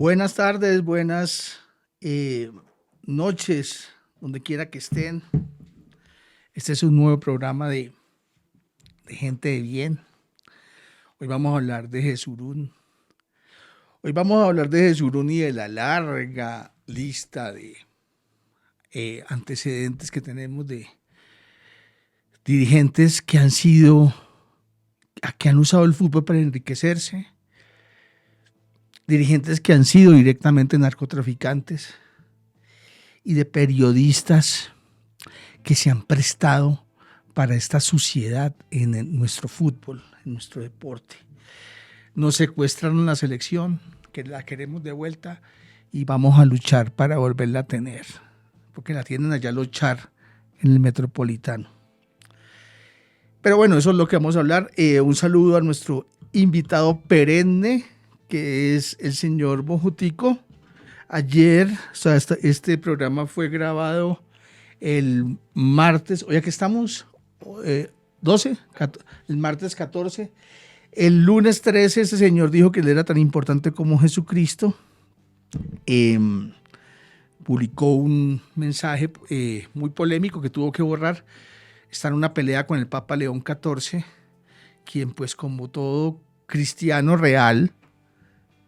Buenas tardes, buenas noches, donde quiera que estén. Este es un nuevo programa de gente de bien. Hoy vamos a hablar de Jesurún. Hoy vamos a hablar de Jesurún y de la larga lista de antecedentes que tenemos de dirigentes que han usado el fútbol para enriquecerse, dirigentes que han sido directamente narcotraficantes y de periodistas que se han prestado para esta suciedad en nuestro fútbol, en nuestro deporte. Nos secuestraron la selección, que la queremos de vuelta y vamos a luchar para volverla a tener, porque la tienen allá los Char en el Metropolitano. Pero bueno, eso es lo que vamos a hablar. Un saludo a nuestro invitado perenne, que es el señor Bonjutico. Ayer, o sea, este programa fue grabado el martes, hoy aquí estamos, 12, el martes 14. El lunes 13 ese señor dijo que él era tan importante como Jesucristo. Publicó un mensaje muy polémico que tuvo que borrar. Está en una pelea con el Papa León XIV, quien pues como todo cristiano real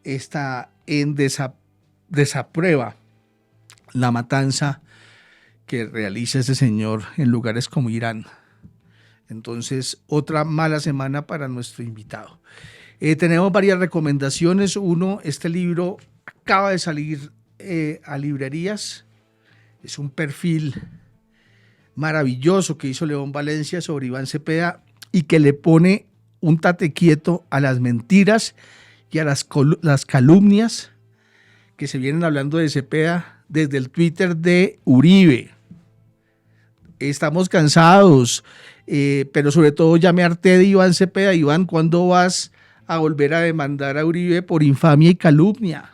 está en desaprueba la matanza que realiza ese señor en lugares como Irán. Entonces, otra mala semana para nuestro invitado. Tenemos varias recomendaciones. Uno, este libro acaba de salir a librerías. Es un perfil maravilloso que hizo León Valencia sobre Iván Cepeda y que le pone un tate quieto a las mentiras y a las calumnias que se vienen hablando de Cepeda desde el Twitter de Uribe. Estamos cansados, pero sobre todo ya me harté de Iván Cepeda. Iván, ¿cuándo vas a volver a demandar a Uribe por infamia y calumnia?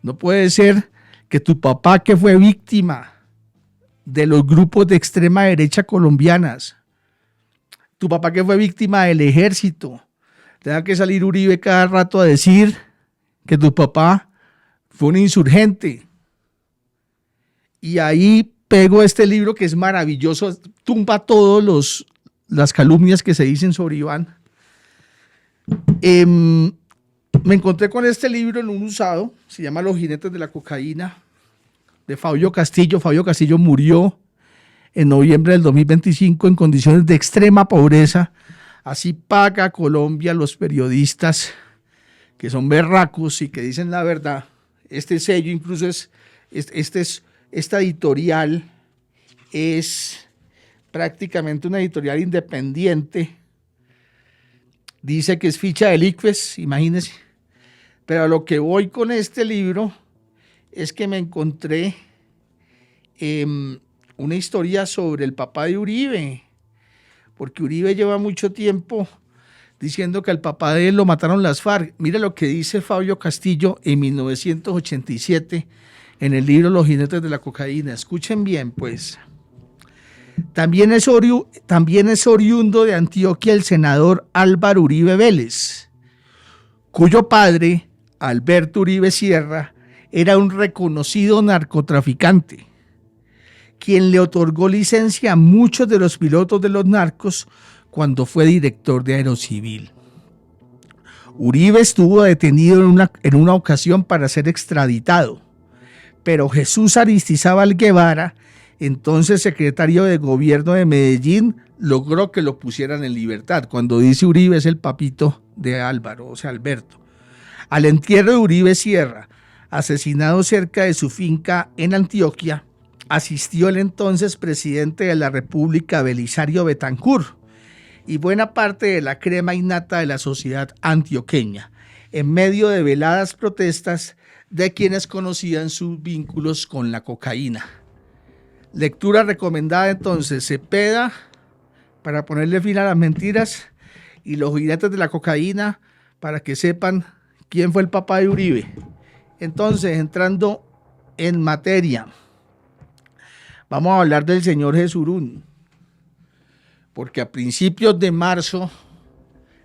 No puede ser que tu papá, que fue víctima de los grupos de extrema derecha colombianas, tu papá que fue víctima del ejército, tenga que salir Uribe cada rato a decir que tu papá fue un insurgente. Y ahí pego este libro que es maravilloso, tumba todas las calumnias que se dicen sobre Iván. Me encontré con este libro en un usado, se llama Los jinetes de la cocaína, de Fabio Castillo. Fabio Castillo murió en noviembre del 2025 en condiciones de extrema pobreza. Así paga Colombia los periodistas que son berracos y que dicen la verdad. Este sello incluso esta editorial es prácticamente una editorial independiente. Dice que es ficha del ICFES, imagínense. Pero a lo que voy con este libro es que me encontré una historia sobre el papá de Uribe, porque Uribe lleva mucho tiempo diciendo que al papá de él lo mataron las FARC. Mire lo que dice Fabio Castillo en 1987 en el libro Los jinetes de la cocaína. Escuchen bien, pues. También es oriundo de Antioquia el senador Álvaro Uribe Vélez, cuyo padre, Alberto Uribe Sierra, era un reconocido narcotraficante, quien le otorgó licencia a muchos de los pilotos de los narcos cuando fue director de Aerocivil. Uribe estuvo detenido en una ocasión para ser extraditado, pero Jesús Aristizábal Guevara, entonces secretario de gobierno de Medellín, logró que lo pusieran en libertad. Cuando dice Uribe es el papito de Álvaro, o sea, Alberto. Al entierro de Uribe Sierra, asesinado cerca de su finca en Antioquia, asistió el entonces presidente de la República, Belisario Betancur, y buena parte de la crema innata de la sociedad antioqueña, en medio de veladas protestas de quienes conocían sus vínculos con la cocaína. Lectura recomendada entonces: Cepeda, para ponerle fin a las mentiras, y Los jinetes de la cocaína, para que sepan quién fue el papá de Uribe. Entonces, entrando en materia, vamos a hablar del señor Jesurún, porque a principios de marzo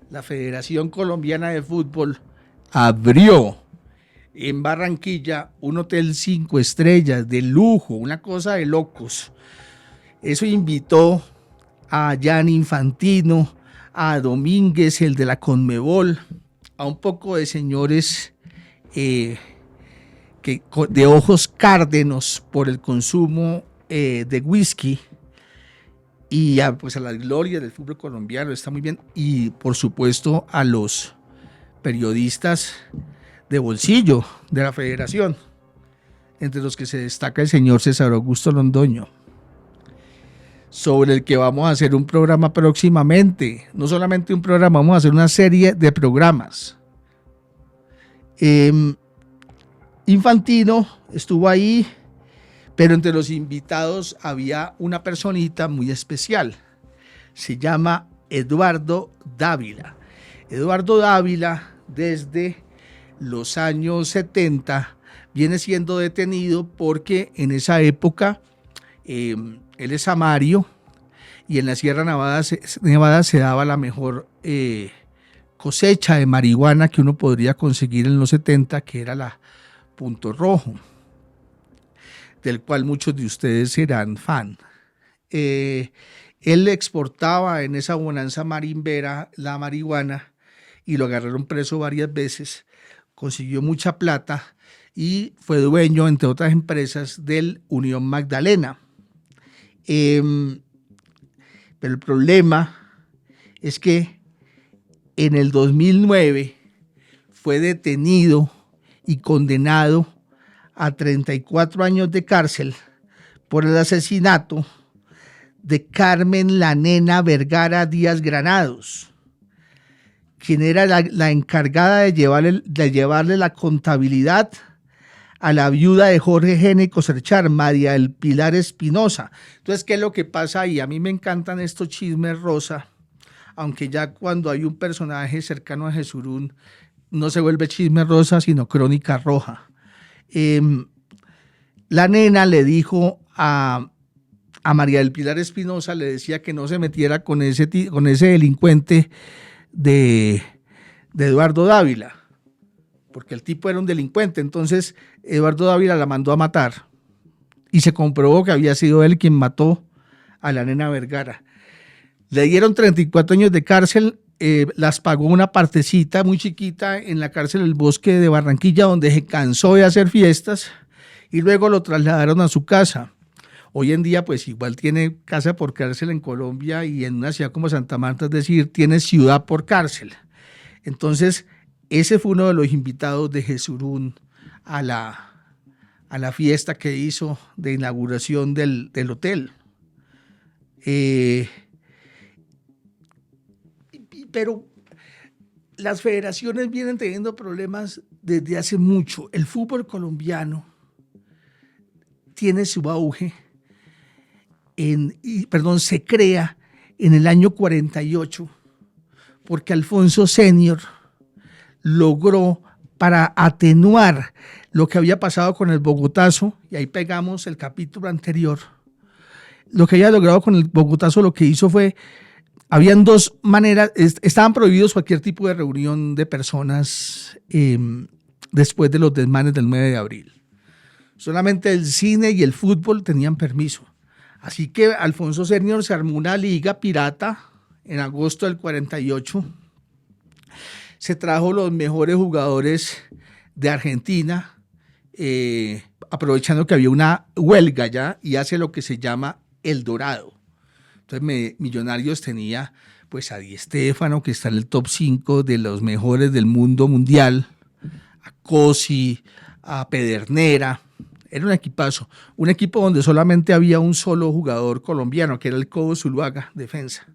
la Federación Colombiana de Fútbol abrió en Barranquilla, un hotel 5 estrellas de lujo, una cosa de locos. Eso invitó a Gianni Infantino, a Domínguez, el de la Conmebol, a un poco de señores de ojos cárdenos por el consumo de whisky, y pues a la gloria del fútbol colombiano, está muy bien, y por supuesto a los periodistas de bolsillo de la federación, entre los que se destaca el señor César Augusto Londoño, sobre el que vamos a hacer un programa próximamente. No solamente un programa, vamos a hacer una serie de programas. Infantino estuvo ahí, pero entre los invitados había una personita muy especial. Se llama Eduardo Dávila. Eduardo Dávila, desde los años 70, viene siendo detenido porque en esa época él es samario, y en la Sierra Nevada se daba la mejor cosecha de marihuana que uno podría conseguir en los 70, que era la Punto Rojo, del cual muchos de ustedes serán fan. Él exportaba en esa bonanza marimbera la marihuana y lo agarraron preso varias veces, consiguió mucha plata y fue dueño, entre otras empresas, del Unión Magdalena. Pero el problema es que en el 2009 fue detenido y condenado a 34 años de cárcel por el asesinato de Carmen la Nena Vergara Díaz Granados, quien era la encargada de llevarle la contabilidad a la viuda de Jorge Génico Cerchar, María del Pilar Espinosa. Entonces, ¿qué es lo que pasa ahí? A mí me encantan estos chismes rosa, aunque ya cuando hay un personaje cercano a Jesurún, no se vuelve chisme rosa, sino crónica roja. La nena le dijo a María del Pilar Espinosa, le decía que no se metiera con ese delincuente de Eduardo Dávila, porque el tipo era un delincuente. Entonces Eduardo Dávila la mandó a matar y se comprobó que había sido él quien mató a la nena Vergara. Le dieron 34 años de cárcel, las pagó una partecita muy chiquita en la cárcel del Bosque de Barranquilla, donde se cansó de hacer fiestas, y luego lo trasladaron a su casa. Hoy en día pues igual tiene casa por cárcel en Colombia, y en una ciudad como Santa Marta, es decir, tiene ciudad por cárcel. Entonces ese fue uno de los invitados de Jesurún a la fiesta que hizo de inauguración del hotel. Pero las federaciones vienen teniendo problemas desde hace mucho. El fútbol colombiano tiene su auge, se crea en el año 48, porque Alfonso Senior logró, para atenuar lo que había pasado con el Bogotazo, y ahí pegamos el capítulo anterior, lo que había logrado con el Bogotazo, lo que hizo fue, habían dos maneras, estaban prohibidos cualquier tipo de reunión de personas después de los desmanes del 9 de abril. Solamente el cine y el fútbol tenían permiso. Así que Alfonso Senior se armó una liga pirata en agosto del 48. Se trajo los mejores jugadores de Argentina, aprovechando que había una huelga ya, y hace lo que se llama El Dorado. Entonces Millonarios tenía pues a Di Stéfano, que está en el top 5 de los mejores del mundo mundial, a Cosi, a Pedernera. Era un equipazo, un equipo donde solamente había un solo jugador colombiano, que era el Cobo Zuluaga, defensa.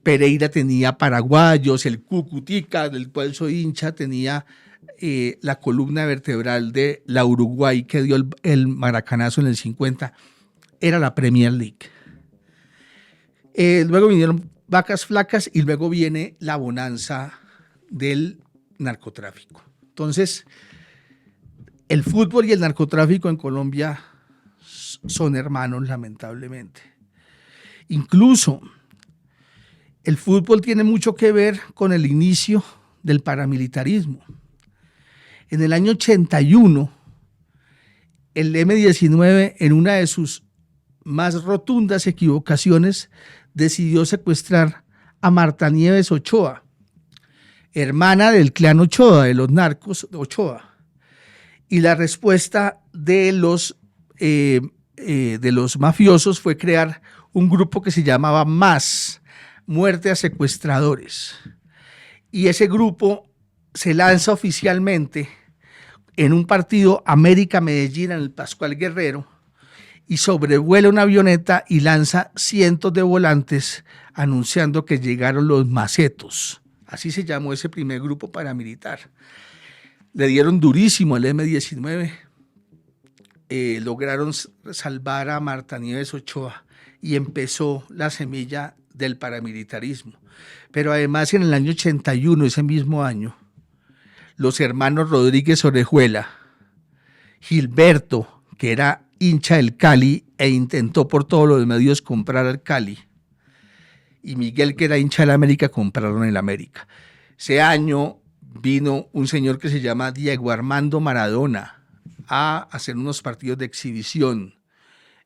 Pereira tenía paraguayos, el Cucutica, del cual soy hincha, tenía la columna vertebral de la Uruguay, que dio el maracanazo en el 50, era la Premier League. Luego vinieron vacas flacas y luego viene la bonanza del narcotráfico. Entonces, el fútbol y el narcotráfico en Colombia son hermanos, lamentablemente. Incluso el fútbol tiene mucho que ver con el inicio del paramilitarismo. En el año 81, el M-19, en una de sus más rotundas equivocaciones, decidió secuestrar a Marta Nieves Ochoa, hermana del clan Ochoa, de los narcos Ochoa. Y la respuesta de los mafiosos fue crear un grupo que se llamaba MAS, Muerte a Secuestradores. Y ese grupo se lanza oficialmente en un partido América-Medellín en el Pascual Guerrero y sobrevuela una avioneta y lanza cientos de volantes anunciando que llegaron los macetos. Así se llamó ese primer grupo paramilitar. Le dieron durísimo al M-19. Lograron salvar a Marta Nieves Ochoa y empezó la semilla del paramilitarismo. Pero además en el año 81, ese mismo año, los hermanos Rodríguez Orejuela, Gilberto, que era hincha del Cali e intentó por todos los medios comprar al Cali, y Miguel, que era hincha del América, compraron el América. Ese año vino un señor que se llama Diego Armando Maradona a hacer unos partidos de exhibición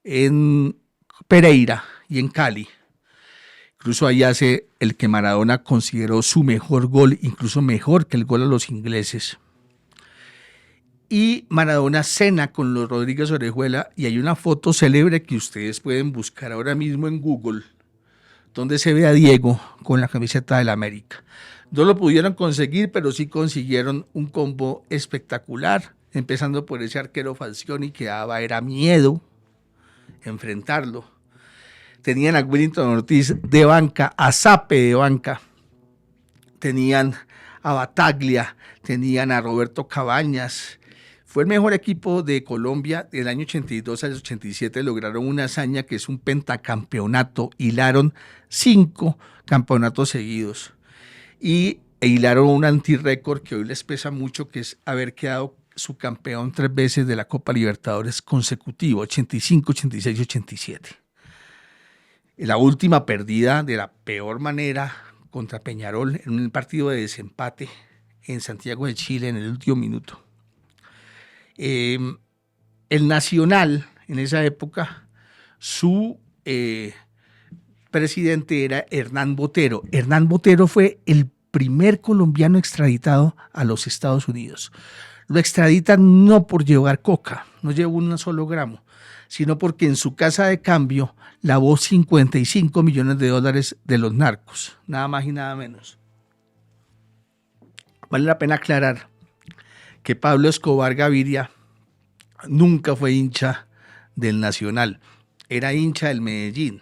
en Pereira y en Cali. Incluso ahí hace el que Maradona consideró su mejor gol, incluso mejor que el gol a los ingleses. Y Maradona cena con los Rodríguez Orejuela y hay una foto célebre que ustedes pueden buscar ahora mismo en Google, donde se ve a Diego con la camiseta del América. No lo pudieron conseguir, pero sí consiguieron un combo espectacular, empezando por ese arquero Falcioni que era miedo enfrentarlo. Tenían a Willington Ortiz de banca, a Zape de banca, tenían a Bataglia, tenían a Roberto Cabañas. Fue el mejor equipo de Colombia del año 82 al 87, lograron una hazaña que es un pentacampeonato, hilaron 5 campeonatos seguidos y hilaron un antirécord que hoy les pesa mucho, que es haber quedado subcampeón 3 veces de la Copa Libertadores consecutivo, 85, 86 y 87. La última perdida de la peor manera contra Peñarol en un partido de desempate en Santiago de Chile en el último minuto. El Nacional en esa época, su presidente era Hernán Botero. Hernán Botero fue el primer colombiano extraditado a los Estados Unidos. Lo extraditan no por llevar coca, no llevó un solo gramo, sino porque en su casa de cambio lavó $55 millones de los narcos, nada más y nada menos. Vale la pena aclarar que Pablo Escobar Gaviria nunca fue hincha del Nacional, era hincha del Medellín,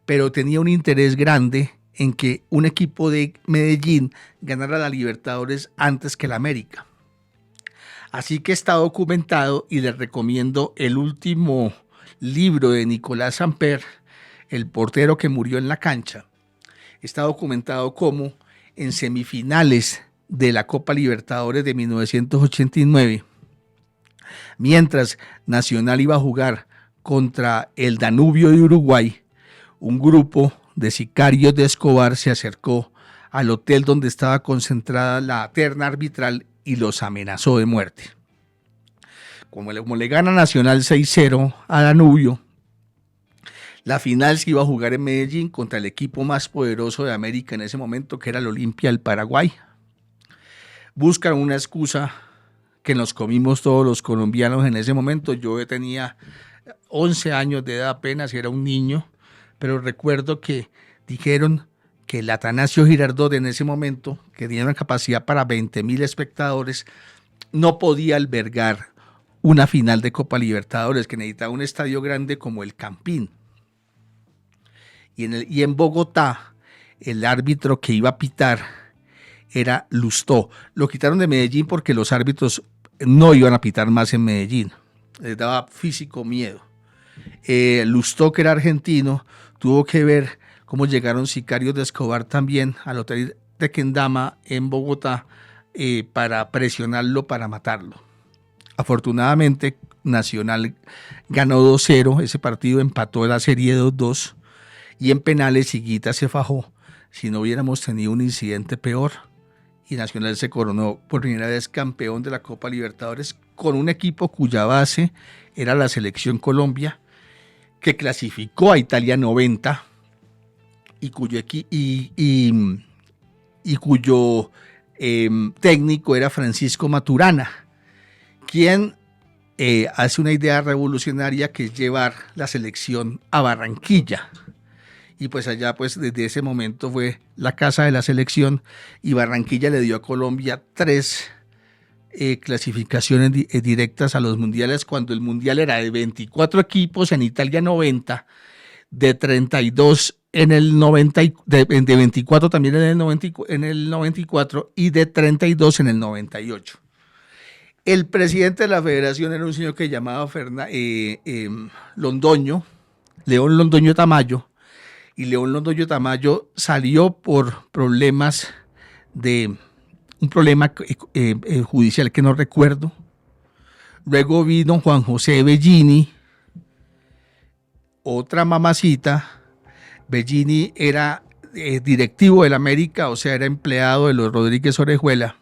pero tenía un interés grande en que un equipo de Medellín ganara la Libertadores antes que la América. Así que está documentado y les recomiendo el último libro de Nicolás Samper, El portero que murió en la cancha. Está documentado cómo en semifinales de la Copa Libertadores de 1989, mientras Nacional iba a jugar contra el Danubio de Uruguay, un grupo de sicarios de Escobar se acercó al hotel donde estaba concentrada la terna arbitral y los amenazó de muerte. Como le gana Nacional 6-0 a Danubio, la final se iba a jugar en Medellín contra el equipo más poderoso de América en ese momento, que era el Olimpia del Paraguay. Buscan una excusa que nos comimos todos los colombianos en ese momento. Yo tenía 11 años de edad apenas, era un niño, pero recuerdo que dijeron que el Atanasio Girardot en ese momento, que tenía una capacidad para 20,000 espectadores, no podía albergar una final de Copa Libertadores, que necesitaba un estadio grande como el Campín. Y en Bogotá, el árbitro que iba a pitar era Lustó. Lo quitaron de Medellín porque los árbitros no iban a pitar más en Medellín. Les daba físico miedo. Lustó, que era argentino, tuvo que ver cómo llegaron sicarios de Escobar también al hotel de Kendama en Bogotá para presionarlo, para matarlo. Afortunadamente, Nacional ganó 2-0, ese partido empató la serie 2-2 y en penales Higuita se fajó. Si no hubiéramos tenido un incidente peor y Nacional se coronó por primera vez campeón de la Copa Libertadores con un equipo cuya base era la Selección Colombia, que clasificó a Italia 90 y cuyo técnico era Francisco Maturana, quien hace una idea revolucionaria, que es llevar la selección a Barranquilla. Y pues allá, pues desde ese momento fue la casa de la selección, y Barranquilla le dio a Colombia 3 clasificaciones directas a los mundiales, cuando el mundial era de 24 equipos en Italia 90, de 32 en el 90, de 24 también en el 94 y de 32 en el 98. El presidente de la federación era un señor que llamaba Londoño, León Londoño Tamayo, y León Londoño Tamayo salió por problemas un problema judicial que no recuerdo. Luego vino Juan José Bellini, otra mamacita. Bellini era directivo del América, o sea, era empleado de los Rodríguez Orejuela.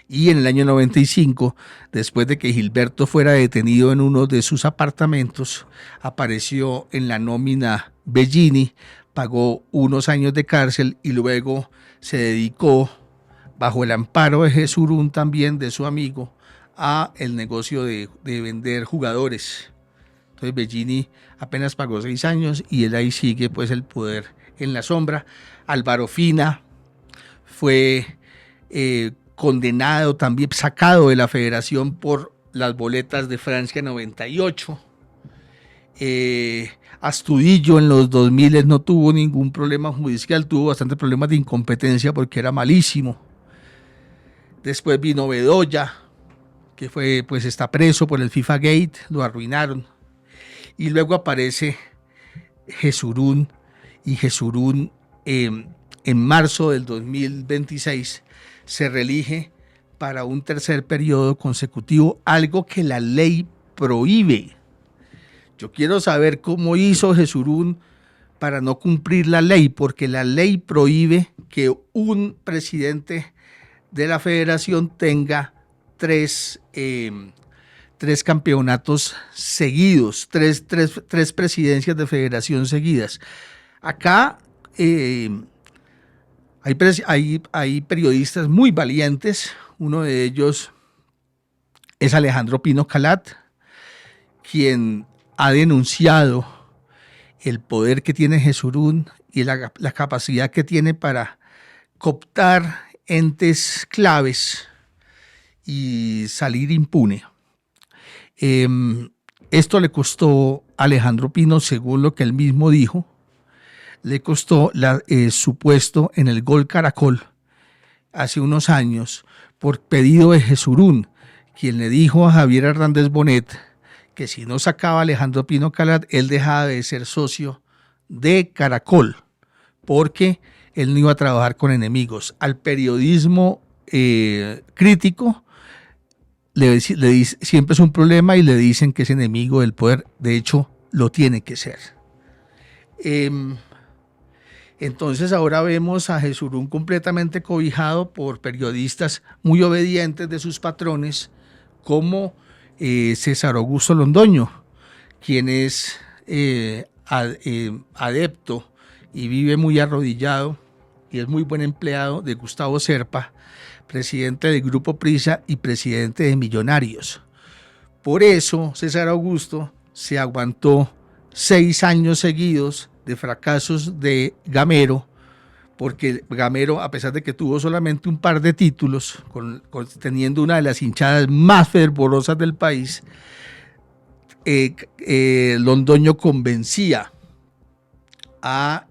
Y en el año 95, después de que Gilberto fuera detenido en uno de sus apartamentos, apareció en la nómina Bellini, pagó unos años de cárcel y luego se dedicó, bajo el amparo de Jesurún, también de su amigo, a el negocio de vender jugadores. Entonces Bellini apenas pagó 6 años y él ahí sigue, pues, el poder en la sombra. Álvaro Fina fue condenado, también sacado de la federación por las boletas de Francia 98. Astudillo en los 2000 no tuvo ningún problema judicial, tuvo bastante problemas de incompetencia porque era malísimo. Después vino Bedoya, que fue, pues está preso por el FIFA Gate, lo arruinaron. Y luego aparece Jesurún, y Jesurún en marzo del 2026 se reelige para un tercer periodo consecutivo, algo que la ley prohíbe. Yo quiero saber cómo hizo Jesurún para no cumplir la ley, porque la ley prohíbe que un presidente de la federación tenga 3 campeonatos seguidos, tres presidencias de federación seguidas. Acá hay periodistas muy valientes. Uno de ellos es Alejandro Pino Calat, quien ha denunciado el poder que tiene Jesurún y la capacidad que tiene para cooptar entes claves y salir impune. Esto le costó a Alejandro Pino, según lo que él mismo dijo, le costó su puesto en el Gol Caracol hace unos años por pedido de Jesurún, quien le dijo a Javier Hernández Bonet que si no sacaba a Alejandro Pino Calat, él dejaba de ser socio de Caracol, porque él no iba a trabajar con enemigos. Al periodismo crítico siempre es un problema y le dicen que es enemigo del poder. De hecho, lo tiene que ser. Entonces ahora vemos a Jesurún completamente cobijado por periodistas muy obedientes de sus patrones, como César Augusto Londoño, quien es adepto y vive muy arrodillado y es muy buen empleado de Gustavo Serpa, presidente del Grupo Prisa y presidente de Millonarios. Por eso César Augusto se aguantó 6 años seguidos de fracasos de Gamero, porque Gamero, a pesar de que tuvo solamente un par de títulos, teniendo una de las hinchadas más fervorosas del país, Londoño convencía a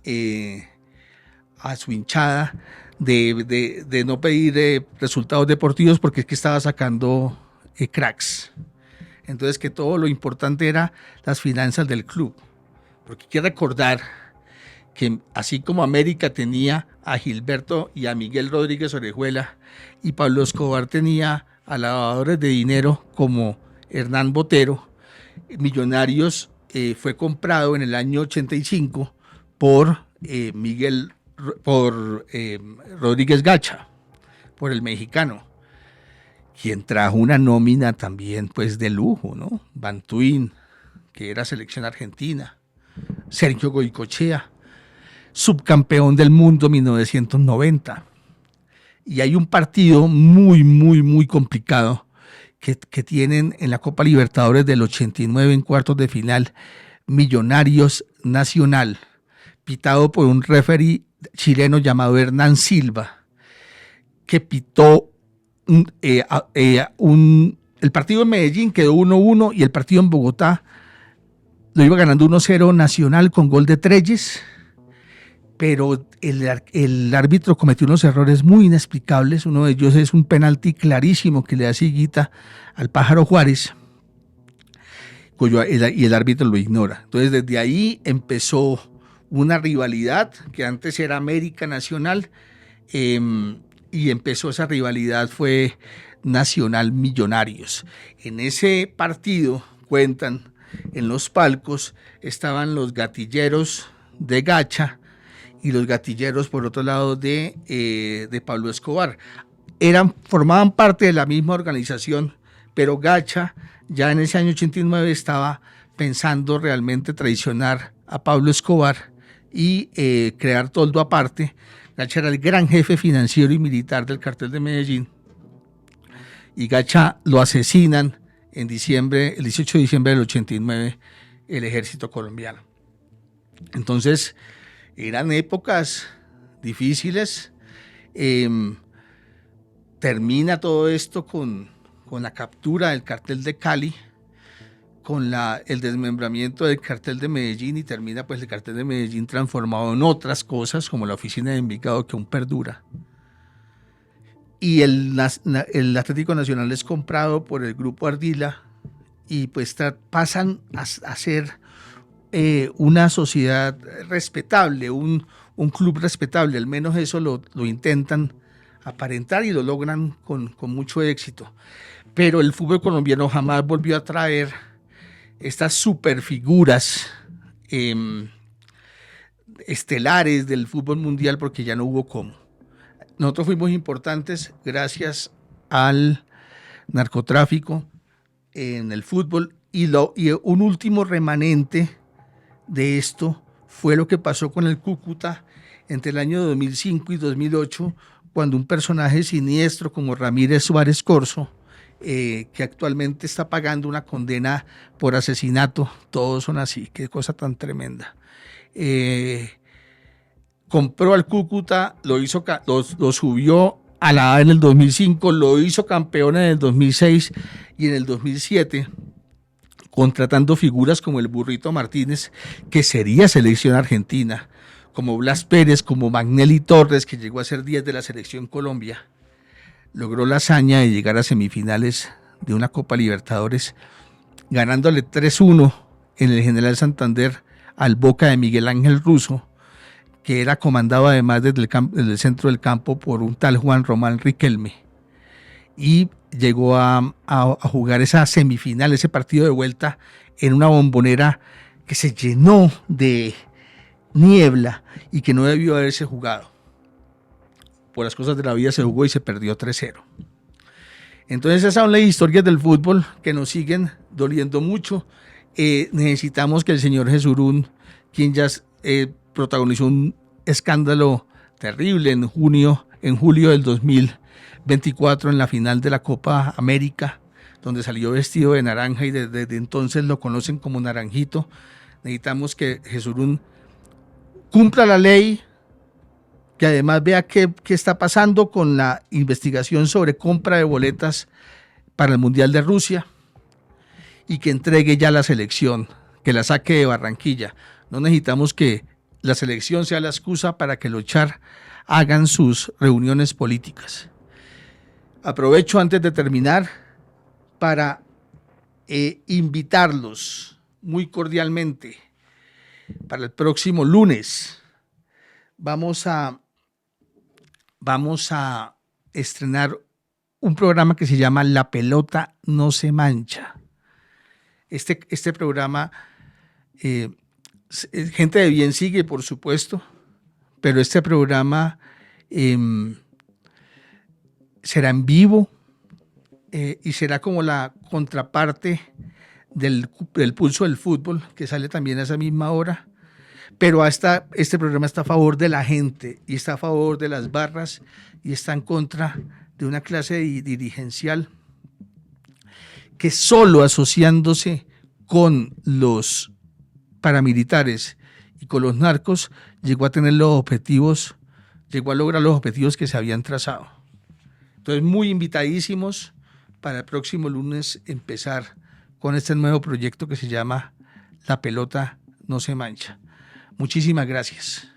su hinchada de no pedir resultados deportivos, porque es que estaba sacando cracks. Entonces, que todo lo importante era las finanzas del club. Porque hay que recordar que así como América tenía a Gilberto y a Miguel Rodríguez Orejuela, y Pablo Escobar tenía a lavadores de dinero como Hernán Botero, Millonarios fue comprado en el año 85 por Rodríguez Gacha. por el mexicano, quien trajo una nómina también pues de lujo, ¿no? Bantuín, que era selección argentina, Sergio Goycochea, subcampeón del mundo 1990. Y hay un partido muy complicado que tienen en la Copa Libertadores del 89 en cuartos de final, Millonarios Nacional, pitado por un referee chileno llamado Hernán Silva, que pitó el partido en Medellín quedó 1-1 y el partido en Bogotá lo iba ganando 1-0 Nacional con gol de Trelles, pero el árbitro cometió unos errores muy inexplicables. Uno de ellos es un penalti clarísimo que le da Higuita al Pájaro Juárez, y el árbitro lo ignora. Entonces desde ahí empezó una rivalidad que antes era América Nacional, y empezó esa rivalidad, fue Nacional Millonarios. En ese partido, cuentan, en los palcos estaban los gatilleros de Gacha y los gatilleros por otro lado de Pablo Escobar. Formaban parte de la misma organización, pero Gacha ya en ese año 89 estaba pensando realmente traicionar a Pablo Escobar y crear toldo aparte. Gacha era el gran jefe financiero y militar del cartel de Medellín, y Gacha lo asesinan en diciembre, el 18 de diciembre del 89, el ejército colombiano. Entonces, eran épocas difíciles. Termina todo esto con la captura del cartel de Cali, con el desmembramiento del cartel de Medellín, y termina pues el cartel de Medellín transformado en otras cosas, como la oficina de Envigado, que aún perdura. Y el Atlético Nacional es comprado por el Grupo Ardila, y pues pasan a ser una sociedad respetable, un club respetable. Al menos eso lo intentan aparentar y lo logran con mucho éxito. Pero el fútbol colombiano jamás volvió a traer estas superfiguras estelares del fútbol mundial, porque ya no hubo cómo. Nosotros fuimos importantes gracias al narcotráfico en el fútbol, y un último remanente de esto fue lo que pasó con el Cúcuta entre el año 2005 y 2008, cuando un personaje siniestro como Ramírez Suárez Corzo, que actualmente está pagando una condena por asesinato, todos son así, qué cosa tan tremenda, compró al Cúcuta, lo subió a la A en el 2005, lo hizo campeón en el 2006 y en el 2007, contratando figuras como el Burrito Martínez, que sería selección argentina, como Blas Pérez, como Magnelli Torres, que llegó a ser 10 de la selección Colombia. Logró la hazaña de llegar a semifinales de una Copa Libertadores, ganándole 3-1 en el General Santander al Boca de Miguel Ángel Russo, que era comandado además desde el centro del campo por un tal Juan Román Riquelme, y llegó a jugar esa semifinal, ese partido de vuelta, en una Bombonera que se llenó de niebla y que no debió haberse jugado. Por las cosas de la vida se jugó y se perdió 3-0. Entonces esas son las historias del fútbol que nos siguen doliendo mucho. Necesitamos que el señor Jesurún, quien ya protagonizó un escándalo terrible en julio del 2024 en la final de la Copa América, donde salió vestido de naranja y desde entonces lo conocen como Naranjito. Necesitamos que Jesurún cumpla la ley, que además vea qué está pasando con la investigación sobre compra de boletas para el Mundial de Rusia, y que entregue ya la selección, que la saque de Barranquilla. No necesitamos que la selección sea la excusa para que los Char hagan sus reuniones políticas. Aprovecho antes de terminar para invitarlos muy cordialmente para el próximo lunes. Vamos a estrenar un programa que se llama La Pelota No Se Mancha. Este programa, gente de bien sigue, por supuesto, pero este programa será en vivo y será como la contraparte del Pulso del Fútbol, que sale también a esa misma hora. Pero este programa está a favor de la gente y está a favor de las barras y está en contra de una clase dirigencial que solo asociándose con los paramilitares y con los narcos llegó a tener los objetivos, llegó a lograr los objetivos que se habían trazado. Entonces, muy invitadísimos para el próximo lunes empezar con este nuevo proyecto que se llama La pelota no se mancha. Muchísimas gracias.